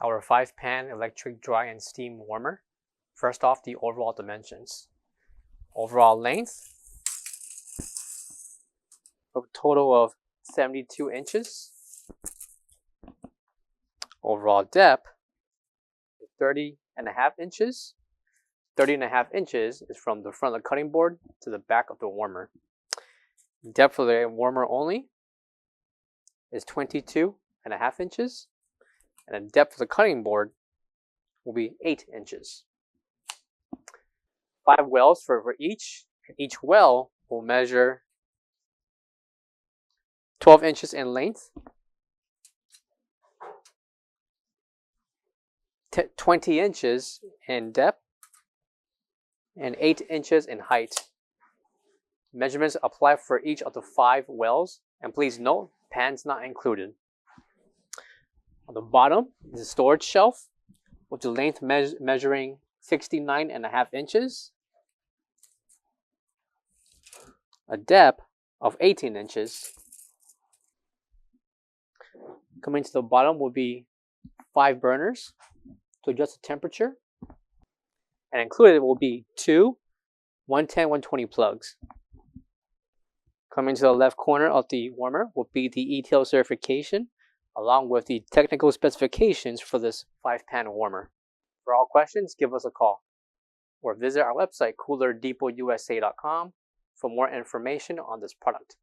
our 5-pan electric dry and steam warmer. First off, the overall dimensions. Overall length, a total of 72 inches. Overall depth, 30.5 inches. 30.5 inches is from the front of the cutting board to the back of the warmer. Depth of the warmer only is 22.5 inches, and the depth of the cutting board will be 8 inches. 5 wells for each, and each well will measure 12 inches in length, 20 inches in depth, and 8 inches in height. Measurements apply for each of the 5 wells, and please note, pans not included. On the bottom is a storage shelf with the length measuring 69.5 inches, a depth of 18 inches. Coming to the bottom will be 5 burners to adjust the temperature, and included will be 2 110/120 plugs. Coming to the left corner of the warmer will be the ETL certification, along with the technical specifications for this 5-pan warmer. For all questions, give us a call or visit our website, coolerdepotUSA.com, for more information on this product.